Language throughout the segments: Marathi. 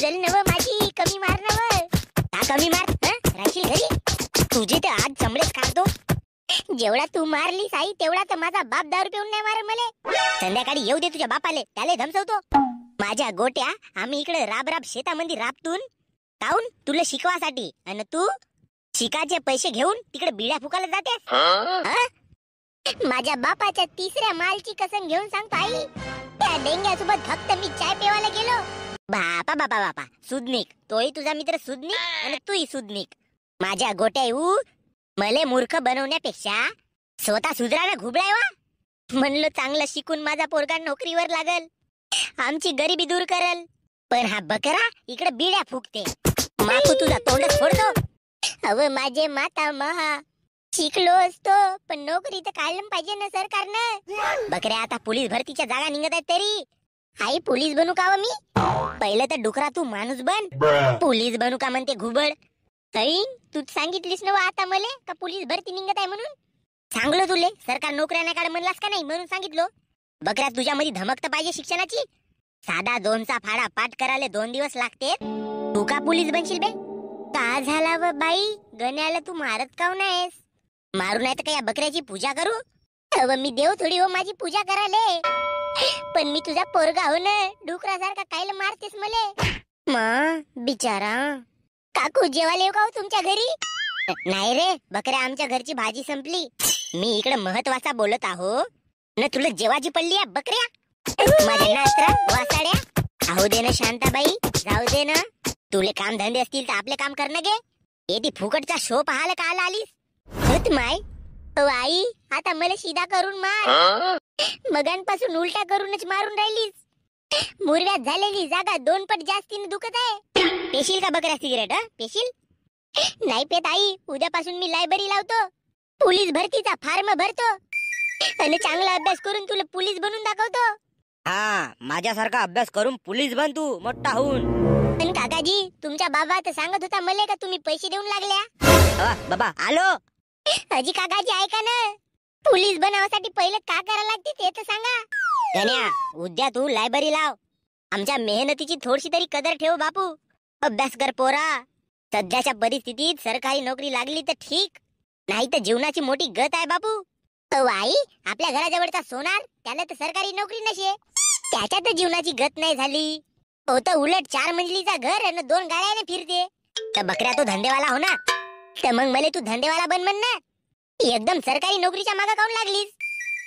सुधल नव माझी कमी मार नव. का कमी मार राशील घरी? तुझी तर आज चमडेच काढतो. जेवढा तू मारलीस आई तेवढा तर माझा बाप दारू पिऊन नाही मार मले. संध्याकाळी येऊ दे तुझ्या बापाले, त्याले धमसवतो. माझ्या गोट्या आम्ही इकडे राब राब शेतामध्ये राबतून काऊन तुला शिकवासाठी, आणि तू शिकाचे पैसे घेऊन तिकडे बिड्या फुकायला जातेस. माझ्या बापाच्या तिसऱ्या मालची कसम घेऊन सांगतो आई, त्या डेंग्यासोबत फक्त मी चाय पेवायला गेलो. बापा बापा बापा सुदनिक, तोही तुझा मित्र सुदनिक आणि तूही सुदनिक. माझ्या गोट्या येऊ मले मूर्ख बनवण्यापेक्षा स्वतः सुधरायला घुबळाय वा. म्हणलं चांगलं शिकून माझा पोरगा नोकरीवर लागल, आमची गरिबी दूर करल. पण हा बकरा इकडे बिड्या फुकते. माफू तुझा तोंडच फोडतो. अव माझे माता महा शिकलो असतो पण नोकरी तर काढलं पाहिजे ना सरकारनं. बकऱ्या आता पोलीस भरतीच्या जागा निघत आहेत तरी आई पोलीस बनू का मी? पहिलं तर डुकरा तू माणूस बन, पोलीस बनू का म्हणते घुबड. आई तू सांगितलीस ना आता मले का पोलीस भरती निघत आहे म्हणून. सांगलो तुले सरकार नोकऱ्या नाही काढ म्हणलास का नाही म्हणून सांगितलो. बकऱ्या तुझ्यामध्ये धमक तर पाहिजे शिक्षणाची. साधा 2चा फाडा पाठ करायला 2 दिवस लागते, तू का पोलीस बनशील बे? का झाला व बाई गण्याला तू मारत काऊन आहेस? मारू नाही तर काय या बकऱ्याची पूजा करू? अव मी देव थोडी हो माझी पूजा कराले. पण मी तुझा पोरगा हो ना, डुकरासारखा कायला मारतेस मले? मा बिचारा. काकू जेवायला येऊ का हो तुमच्या घरी? नाही रे बकऱ्या, आमच्या घरची भाजी संपली. मी इकडे महत्वाचा बोलत आहो न, तुला जेवाची पडली आहे बकऱ्या. माझ्या नात्रा वासाड्या आहो दे ना शांताबाई, जाऊ दे ना. तुले काम धंदे असतील तर आपले काम करणं गे. ये ती फुकटचा शो पाहायला काल आलीस? माय आई आता मला शिदा करून मार, मगांपासून उलटा करूनच मारून राहिलीस. मुरव्यात झालेली जागा 2 पट जास्तीने दुखत आहे. पेशील का बकऱ्या सिगरेट? पेशील? नाही पेत आई, उद्यापासून मी लायब्ररी लावतो, पोलीस भरतीचा फॉर्म भरतो आणि चांगला अभ्यास करून तुला पोलीस बनवून दाखवतो. हा माझ्यासारखा अभ्यास करून पोलीस बन तू मोठा होऊन. पण काकाजी तुमच्या बाबा तर सांगत होता मले का तुम्ही पैसे देऊन लागल्या. बाबा आलो. अजी काकाजी ऐका ना, पोलीस बनावासाठी पहिले का करायला लागते ते तर सांगा. गण्या उद्या तू लायब्ररी लाव, आमच्या मेहनतीची थोडीशी तरी कदर ठेव बापू. अभ्यास कर पोरा. सध्याच्या परिस्थितीत सरकारी नोकरी लागली तर ठीक, नाही तर जीवनाची मोठी गत आहे बापू. आई आपल्या घराजवळचा सोनार त्याला तर सरकारी नोकरी नसे, त्याच्यात जीवनाची गत नाही झाली. हो तर उलट 4 मंजिलीचा घर आणि 2 गाड्याने फिरते. तर बकऱ्या तो धंदेवाला हो ना, तर मग मला तू धंदेवाला बन म्हण ना. एकदम सरकारी नोकरीच्या मागे काऊन लागलीस?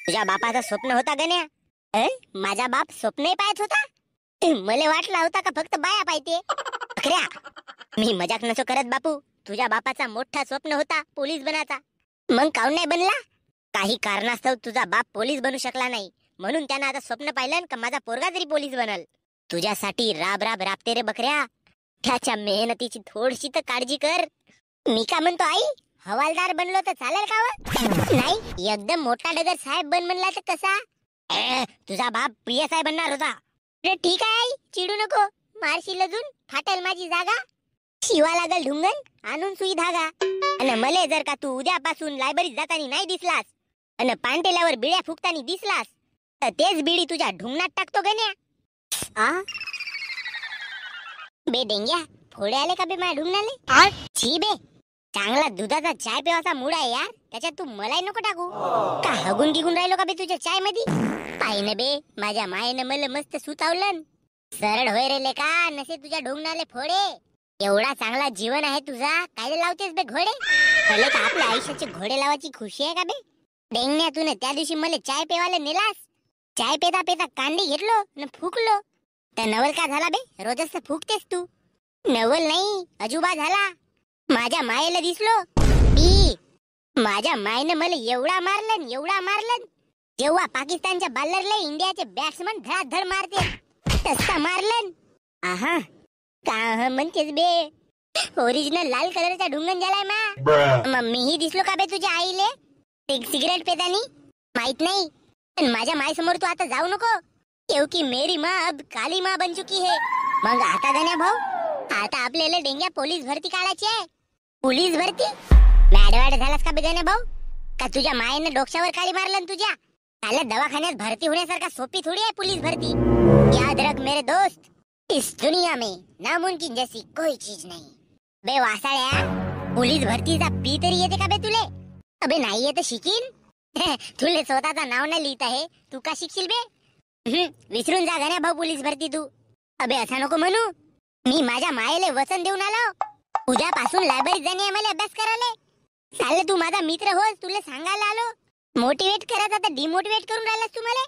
तुझ्या बापाचं स्वप्न होता गण्या? माझा बाप स्वप्नही पाहत होता? मला वाटला होता का फक्त बाया पाहिजे. बकऱ्या मी मजाक नसो करत बापू, तुझ्या बापाचा मोठा स्वप्न होता पोलीस बनाचा. मग काऊन नाही बनला? काही कारणास्तव तुझा बाप पोलीस बनू शकला नाही, म्हणून त्यानं आता स्वप्न पाहिलं का माझा पोरगा तरी पोलीस बनल. तुझ्यासाठी राब राब राबते रे बकऱ्या, त्याच्या मेहनतीची थोडीशी तर काळजी कर. मी का म्हणतो आई, हवालदार बनलो तर चालेल का? नाही एकदम मोठा डगर साहेब बन म्हणला तर कसा? तुझा बाप PSI बनणार होता. ठीक आहे आई, चिडू नको, मारशील अजून फाटेल माझी जागा. शिवा लागल ढुंगण आणून सुई धागा. आणि मले जर का तू उद्यापासून लायब्ररीत जातानी नाही दिसलास आणि पांटेल्यावर बिड्या फुकतानी दिसलास तर तेच बिडी तुझ्या ढुंगणात टाकतो गण्या. बे डेंग्या फोडे आले का बे माझ्या ढुंगणाले? छी बे, चांगला दुधाचा चाय पेवाचा मूड आहे यार, त्याच्यात तू मलाही नको टाकू. का हगून गिगून राहिलो का बे तुझ्या चाय मध्ये? पाहिन बे माझ्या मायेनं मला मस्त सुतावलं. सरळ होय रे लेका, नसे तुझ्या ढुंगणाले फोडे. एवढा चांगला जीवन आहे तुझा, काय लावतेस बे घोडे? भले का आपल्या आयुष्याचे घोडे लावायची खुशी आहे का बे? डेंगण्या तूने त्या दिवशी मला चाय पेवायला नेलास, चाय पेता पेता कांडी घेतलो न फुकलो, तर नवल का झाला बे? रोजच तर फुकतेस तू. नवल नाही अजुबा झाला. माझ्या मायेला दिसलो मी, माझ्या मायनं मला एवढा मारलं जेव्हा पाकिस्तानच्या बॉलरला इंडियाचे बॅट्समन धडाधड मारते तसा मारलं. आहा का म्हणतेस बे? ओरिजिनल लाल कलरचा ढुंगण झालाय मा. मीही दिसलो का बे तुझ्या आईले सिगरेट पेतानी? माहित नाही, पण माझ्या माय समोर तू आता जाऊ नको, क्योंकि मेरी माँ अब काली माँ बन चुकी है. मग आता गण्या भाऊ, आता आपल्याला डेंग्या पोलीस भरती काढायची आहे. पोलीस भरती? मॅडवाड झालास का बे गण्या भाऊ? का तुझ्या मायेने डोक्यावर काळी मारलं तुझ्या? त्याला दवाखान्यात भरती होण्यासारखा सोपी थोडी आहे पोलीस भरती. याद रख मेरे दोस्त, इस दुनिया में नामुमकिन जैसी कोई चीज नाही. बे वासाळ्या, पोलीस भरतीचा पी तरी येते का बे तुले? अबे नाही येत शिकीन. तुले स्वतःचं नाव न लिहित आहे, तू का शिकशील बे? विसरून जा गण्या भाऊ पोलीस भरती तू. अबे असं नको म्हणू. मी माझ्या मायेले वचन देऊन आलो, उद्यापासून लायब्ररीत जाणे आम्हाला अभ्यास करायला. चालले तू माझा मित्र होस, तुला सांगायला आलो. मोटिवेट करत आता डिमोटिवेट करून राहिलास तू मला.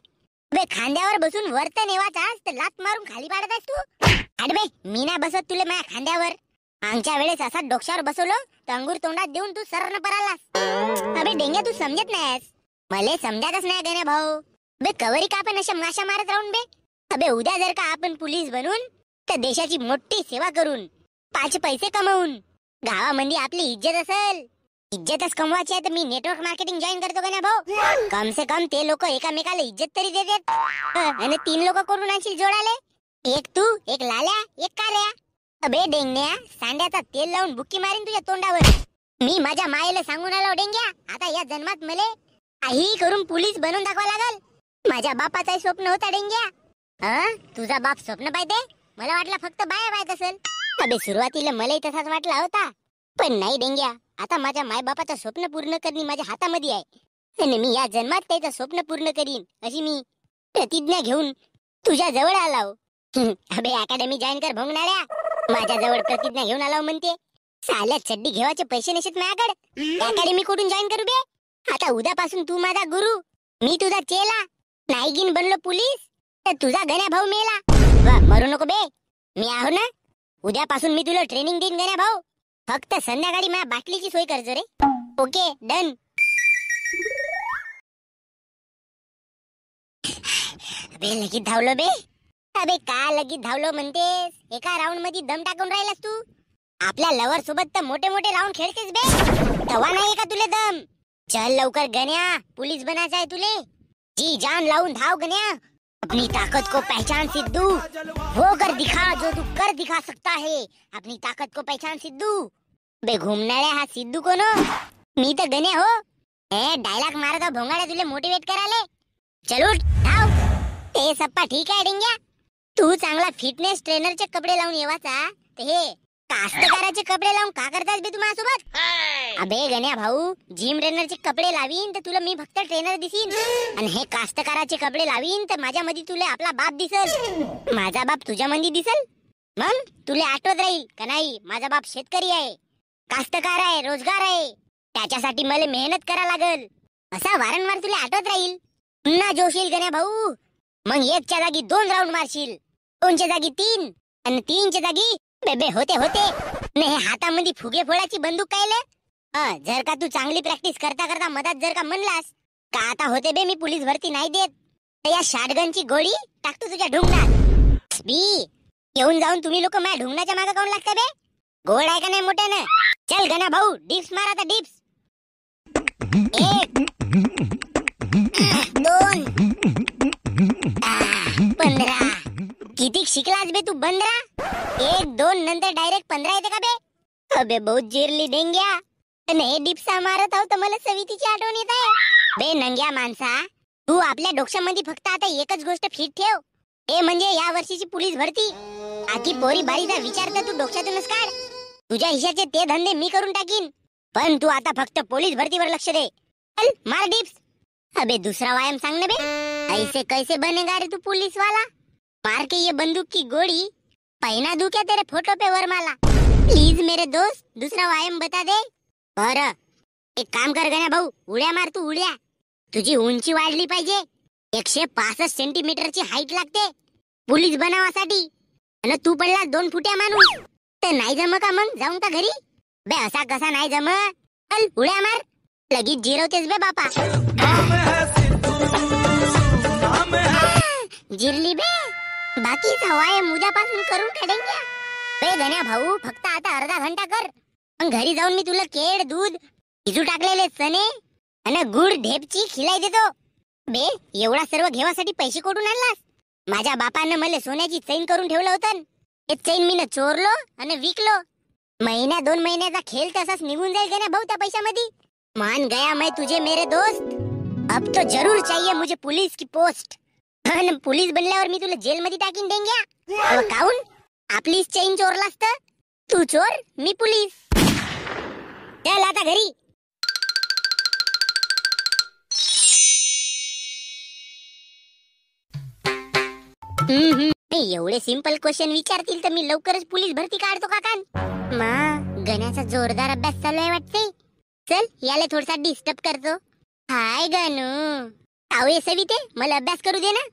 बे खांद्यावर बसून वरत नेवाचास तर लात मारून खाली पाडतास तू. अरे बे मी ना बसत तुले माझ्या खांद्यावर. आमच्या वेळेस असा डोक्यावर बसवलं तर अंगूर तोंडात देऊन तू सरन परालास. अबे डेंग्या तू समजत नाहीस. मले समजतच नाही गण्या भाऊ. बे कवरी का आपण अशा माशा मारत राहून बे. अबे उद्या जर का आपण पोलीस बनून तर देशाची मोठी सेवा करून 5 पैसे कमवून गावामध्ये आपली इज्जत असेल. इज्जतच कमवायची आहे तर मी नेटवर्क मार्केटिंग जॉईन करतो गण्या भाऊ. कम से कम ते लोक एकामेकाला इज्जत तरी देतात. आणि 3 लोक करून आणशील जोडाले. एक तू, एक लाल्या, एक कार्या. अबे डेंग्या, सांड्याचा तेल लावून बुक्की मारीन तुझ्या तोंडावर. मी माझ्या मायेला सांगून आलो डेंग्या, आता या जन्मात मले काही करून पोलीस बनवून दाखवा लागल. माझ्या बापाचं स्वप्न होता डेंग्या. तुझा बाप स्वप्न पाहते? मला वाटलं फक्त बाया पाहत असेल. अबे सुरुवातीला मलाही तसाच वाटला होता, पण नाही डेंग्या. आता माझ्या मायबापाचं स्वप्न पूर्ण करणे माझ्या हातामध्ये आहे. आणि मी या जन्मात त्याचं स्वप्न पूर्ण करीन अशी मी प्रतिज्ञा घेऊन तुझ्या जवळ आलाव. अबे अकॅडमी जॉईन कर भोंगणाऱ्या. माझ्या जवळ प्रतिज्ञा घेऊन आलाव म्हणते. साल्या चड्डी घेवायचे पैसे नसेत माझ्याकडे. अकॅडमी कुठून जॉईन करू बे? आता उद्यापासून तू माझा गुरु, मी तुझा चेला. नाही गिन बनलो पोलीस तर तुझा गण्या भाऊ मेला. मरू नको बे, मी आहो ना. उद्यापासून मी तुला ट्रेनिंग देईन गण्या भाऊ. फक्त संध्याकाळी माझ्या बाटलीची सोय करजो रे. Okay done. अबे लगीत धावलो बे. अबे का लगीत धावलो म्हणतेस? एका राऊंड मध्ये दम टाकून राहिलास तू. आपल्या लवर सोबत तर मोठे मोठे राऊंड खेळतेस बे. तवा नाही का तुले दम? चल लवकर गण्या, पोलीस बनायचं आहे तुले. जी जान लावून धाव गण्या. अपनी ताकत को पहचान सिद्धू. वो कर दिखा जो तू कर दिखा सकता है. अपनी ताकत को पहचान सिद्धू. बे घुमणाऱ्या हा सिद्धू कोण? मी तर गण्या हो. डायलॉग मारता भोंगाड्या तुले मोटिवेट कराले. चल उठ धाव. ते सप्पा ठीक आहे डेंग्या. तू चांगला फिटनेस ट्रेनरचे कपडे लावून येवाचा, ते हे कास्तकाराचे कपडे लावून का करतास बे तू माझ्यासोबत? अबे गण्या भाऊ, जिम ट्रेनरचे कपडे लावीन तर तुला मी फक्त ट्रेनर दिसीन. आणि हे कास्तकाराचे कपडे लावीन तर माझ्या मध्ये तुला आपला बाप दिसल. माझा बाप तुझ्या मध्ये दिसल. मग तुला आठवत राहील का नाही, माझा बाप शेतकरी आहे, कास्तकार आहे, रोजगार आहे. त्याच्यासाठी मला मेहनत करा लागल. असा वारंवार तुला आठवत राहील. पुन्हा जोशील गण्या भाऊ. मग 1च्या जागी 2 राऊंड मारशील, 2च्या जागी 3 आणि 3च्या जागी बेबे होते होते. ने हे हातामध्ये फुगे फोडायची बंदूक कायले? जर का तू चांगली प्रॅक्टिस करता करता मधात जर का म्हणलास का आता होते बे मी पोलीस भरती नाही देत, तर या शॉटगनची गोळी टाकतो तुझ्या ढुंगणात. बी येऊन जाऊन तुम्ही लोक माझ्या ढुंगणाच्या मागे काऊन लागता बे? गोड आहे का नाही मोठ्यानं? चल गणा भाऊ डिप्स मार आता डिप्स. 1 2 15. किती शिकलास बे तू 15? 1 2 नंतर डायरेक्ट 15 येते का बे? अबे बहुत जिरली डेंग्या. हे डिप्सा मारत आहो तर मला सवितीची आठवण येत आहे. बे नंग्या माणसा, तू आपल्या डोक्यामध्ये फक्त आता एकच गोष्ट फिट ठेव. हे म्हणजे या वर्षीची पोलीस भरती. आकी पोरी बारीचा विचार तर तू डोक्यातूनच काढ. तुझ्या हिशाचे ते धंदे मी करून टाकीन, पण तू आता फक्त पोलीस भरतीवर लक्ष दे. चल मार डिप्स. अबे दूसरा व्यायाम सांग ना बे. ऐसे कैसे बनेगा रे तू पुलिस वाला? मार के ये बंदूक की गोली पहना दूं क्या तेरे फोटो पे वरमाला? प्लीज मेरे दोस्त दूसरा व्यायाम बता दे. बरं एक काम कर गण्या भाऊ, उड्या मार तू उड्या. तुझी उंची वाढली पाहिजे. 165 सेंटीमीटरची हाईट लागते पोलीस बनावासाठी. आणि तू पडला 2 फुट्या माणूस तर नाही जम का मग जाऊन का घरी? बे असा कसा नाही जम? चल उड्या मार, लगेच जिरवतेस बे बापा. जिरली बे. बाकीचा व्यायाम उद्यापासून करून काढेंगे. बे गण्या भाऊ फक्त आता अर्धा घंटा कर, मग घरी जाऊन मी तुला केळ दूध भिजू टाकलेले चणे आणि गुड ढेपची खिलाई देतो. बे एवढा सर्व घेवासाठी पैसे कुठून आणलास? माझ्या बापानं मला सोन्याची चैन करून ठेवलं होतं. ते चैन मी चोरलो आणि विकलो. 1-2 महिन्याचा खेळ तसाच निघून जाईल गण्या भाऊ त्या पैशामध्ये. मान गया मैं तुझे मेरे दोस्त. अब तो जरूर चाहिए मुझे पुलिस की पोस्ट. पुलिस बनल्यावर मी तुला जेल मध्ये टाकीन देंग्या. काऊन? आपलीच चेन चोरला असतं. तू चोर, मी पोलीस. चल आता घरी. एवढे सिंपल क्वेश्चन विचारतील तर मी लवकरच पोलीस भरती काढतो काकान. मा गण्याचा जोरदार अभ्यास चालू आहे वाटते. चल याला थोडासा डिस्टर्ब करतो. हाय गणू. आवे सविते, मला अभ्यास करू दे ना.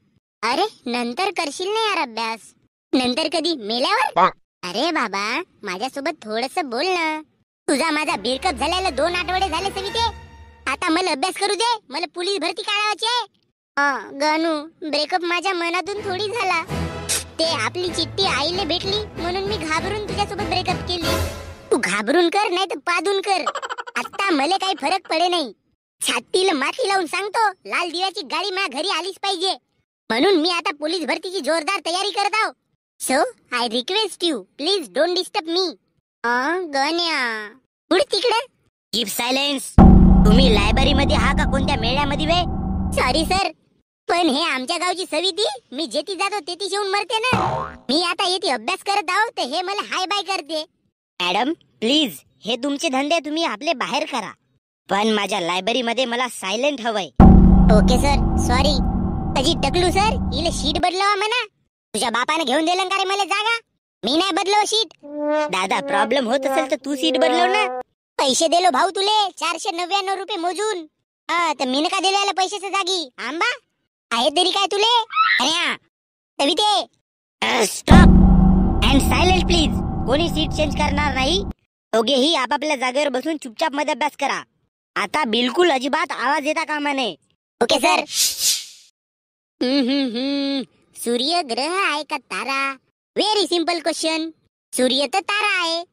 अरे नंतर करशील ना यार अभ्यास. नंतर कधी, मेल्यावर? अरे बाबा माझ्यासोबत थोडस बोल ना. तुझा माझा ब्रेकअप झाल्याला 2 आठवडे झाले सविते. आता मला अभ्यास करू दे. मला पोलीस भरती काढायची आहे. गणू, ब्रेकअप माझ्या मनातून थोडी झाला. ते आपली चिठ्ठी आईले भेटली म्हणून मी घाबरून तुझ्यासोबत ब्रेकअप केली. तू घाबरून कर नाही तर पादून कर. आता मला काही फरक पडे नाही. छातीला माती लावून सांगतो, लाल दिव्याची गाडी माझ्या घरी आलीच पाहिजे. म्हणून मी आता पोलीस भरतीची जोरदार तयारी करत आहो. So I request you, please don't disturb me. Ganya पुढे तिकडे. Keep silence. तुम्ही लायब्ररी मध्ये हा का कोणत्या मेळ्यामध्ये वे? सॉरी सर, पण हे आमच्या गावची सविती. मी जेती जातो तेती येऊन मरते ना. मी आता येथे अभ्यास करत आहो तर हे मला हाय बाय करते. मॅडम प्लीज, हे तुमचे धंदे तुम्ही आपले बाहेर करा. पण माझ्या लायब्ररी मध्ये मला सायलेंट हवंय. Okay sir, sorry. अजी टकलू सर, इले शीट बदलवा म्हणा. तुझ्या बापाने घेऊन दिलं का रे मला जागा? मी नाही बदलव शीट. दादा प्रॉब्लेम होत असेल तर तू सीट बदलव ना. पैसे दिलो भाऊ तुले 499 रुपये मोजून. तर मीन का दिलेला पैशाच्या जागी आंबा आहे तरी काय तुले? अरे सविते, स्टॉप अँड सायलेंट प्लीज. कोणी सीट चेंज करणार नाही. दोघेही आपापल्या जागेवर बसून चुपचाप मध्ये अभ्यास करा. आता बिलकुल अजिबात आवाज येता कामा नये. Okay sir. सूर्य ग्रह आहे का तारा? Very simple question. सूर्य तर तारा आहे.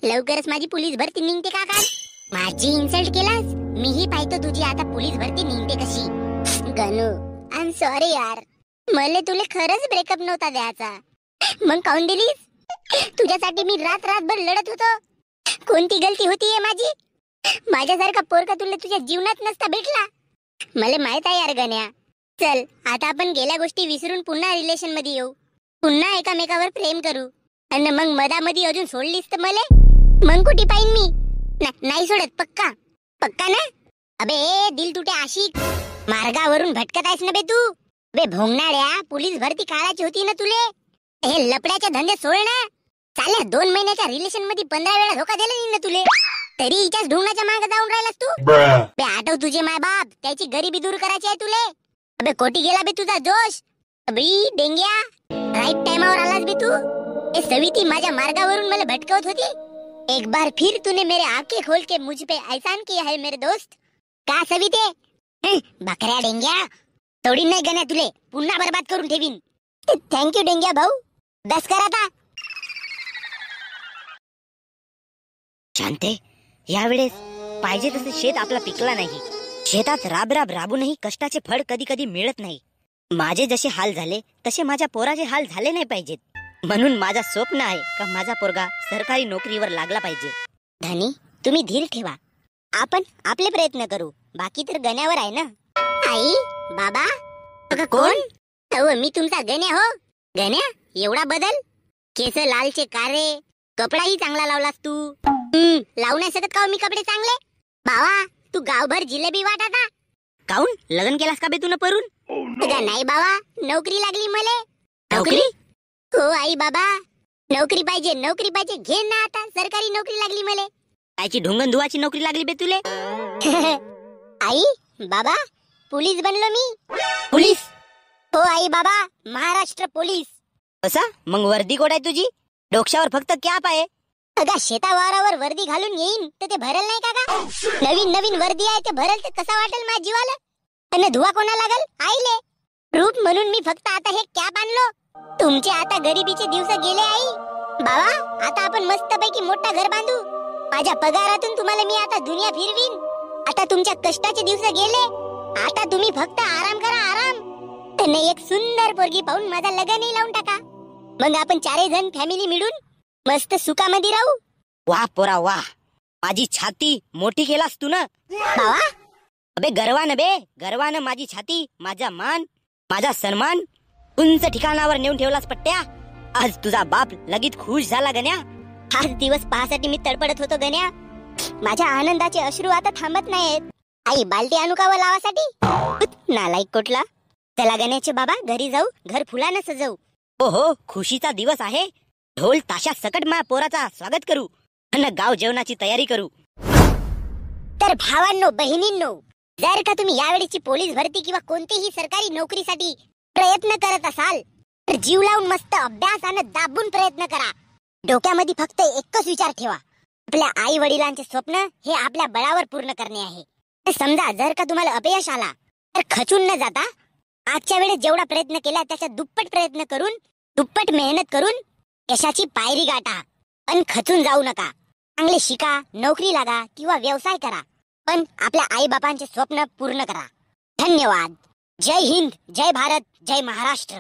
लवकरच माझी पोलीस भरती निघते का काय? माझी इन्सल्ट केलास? मीही पाहतो तुझी आता पोलीस भरती निघते कशी. गणू, आय एम सॉरी यार. मला तुला खरंच ब्रेकअप नव्हता द्यायचा. मग काऊन दिलीस? तुझ्यासाठी मी रात्रभर लढत होतो. कोणती गलती होती माझी? माझ्यासारखा पोरका तुला तुझ्या जीवनात नसता भेटला. मला माहित आहे यार गण्या. चल आता आपण गेल्या गोष्टी विसरून पुन्हा रिलेशन मध्ये येऊ. पुन्हा एकामेकावर प्रेम करू. आणि मग मधामध्ये अजून सोडलीस तर मला मग कुठे पाहिन मी? नाही सोडत. पक्का पक्का ना? अबे दिल तुटे आशिक, मार्गावरून भटकत आहेस ना बे तू. बे भोंगणाड्या, पोलीस भरती काढायची होती ना तुले. हे लपड्याच्या धंदे सोड ना. चाल्या 2 महिन्याच्या रिलेशन मध्ये 15 वेळा धोका दिला नाही ना तुले. तरी हिच्याच ढुंगणाच्या मागे जाऊन राहिलास तू. बे आठव तुझे माय बाप, त्याची गरिबी दूर करायची आहे तुले. अबे कोटी गेला बे तुझा जोश. अबे डेंग्या, राईट टाइमावर आलास बे तू. ए सविती माझ्या मार्गावरून मला भटकवत होती. एक बार फिर तूने मेरे आंखें खोल के मुझ पे एहसान किया है मेरे दोस्त. का सविते? बकऱ्या डेंग्या, तोडीन नाही गण्या तुले. पुन्हा बर्बाद करून ठेवीन. थँक्यू डेंग्या भाऊ. बस कर आता. शांते, यावेळेस पाहिजे तसे शेत आपला पिकला नाही. शेतात राब राबूनही कष्टाचे फळ कधी कधी मिळत नाही. माझे जसे हाल झाले तसे माझ्या पोराचे हाल झाले नाही पाहिजेत. म्हणून माझा स्वप्न आहे का माझा पोरगा सरकारी नोकरीवर लागला पाहिजे. धनी, तुम्ही धीर ठेवा. आपण आपले प्रयत्न करू. बाकी तर गण्यावर आहे ना. आई, बाबा, कोण? मी तुमचा गण्या हो. गण्या, एवढा बदल? केस लालचे कारे, कपडाही चांगला लावलास तू. लावू नाही शकत का मी कपडे चांगले? बाबा, तू गावभर जिलेबी वाट आता. काऊन लग्न केलास का बे तू परून? नाही बाबा, नोकरी लागली मले. नोकरी? हो आई बाबा, नोकरी पाहिजे, नोकरी पाहिजे. घे ना आता, सरकारी नोकरी लागली मले. कायची ढोंगण धुवाची नोकरी लागली बे तुले? आई बाबा, पोलीस बनलो मी. पोलीस? हो आई बाबा, महाराष्ट्र पोलीस. कसा? मग वर्दी कोड आहे तुझी? डोक्यावर फक्त कॅप आहे. अगा शेतावारावर वर्दी घालून येईन तर ते भरल नाही का? नवीन नवीन वर्दी आहे ते भरल तर कसा वाटेल माझ्या जीवाला? आणि धुवा कोणा लागल? आईले. रूप म्हणून मी फक्त आता हे कॅप आणलो. तुमचे आता गरिबीचे दिवस गेले आई. बाबा, आता आपण मस्तपैकी मोठा घर बांधू. माझ्या पगारातून तुम्हाला मी आता दुनिया फिरवीन. आता तुमच्या कष्टाचे दिवस गेले. आता तुम्ही फक्त आराम करा, आराम. आणि एक सुंदर पोरगी पाहून माझा लग्नही लावून टाका. मग आपण 4 जण फॅमिली मिळून मस्त सुखामध्ये राहू. वाह पोरा वाह, माझी छाती मोठी केलास तू ना. बाबा, अबे गर्वानं बे, गर्वानं माझी छाती, माझा मान, माझा सन्मान उंच ठिकाणावर नेऊन ठेवलास पट्ट्या. आज तुझा बाप लगेच खुश झाला गण्या. हाच दिवस पाहासाठी मी तडपडत होतो गण्या. माझ्या आनंदाचे अश्रू आता थांबत नाहीत. आई बालटी आणू का व लावासाठी? नालायक कुठला. चला गण्याचे बाबा घरी जाऊ, घर फुलानं सजवू. हो खुशीचा दिवस आहे. ढोल ताशा सकट मा पोराचा स्वागत करू आणि गाव जेवणाची तयारी करू. तर भावांनो बहिणींनो, जर का तुम्ही यावेळीची पोलीस भरती किंवा कोणतीही सरकारी नोकरीसाठी प्रयत्न करत असाल तर जीव लावून मस्त अभ्यास आणि दाबून प्रयत्न करा. डोक्यामध्ये फक्त एकच विचार ठेवा, आपल्या आई वडिलांचे स्वप्न हे आपल्या बळावर पूर्ण करणे आहे. तर समजा जर का तुम्हाला अपयश आला तर खचून न जाता आजच्या वेळेस जेवढा प्रयत्न केला त्याच्या दुप्पट प्रयत्न करून, दुप्पट मेहनत करून यशाची पायरी गाठा. पण खचून जाऊ नका. चांगले शिका, नोकरी लागा किंवा व्यवसाय करा, पण आपल्या आई बापांचे स्वप्न पूर्ण करा. धन्यवाद. जय हिंद, जय भारत, जय महाराष्ट्र.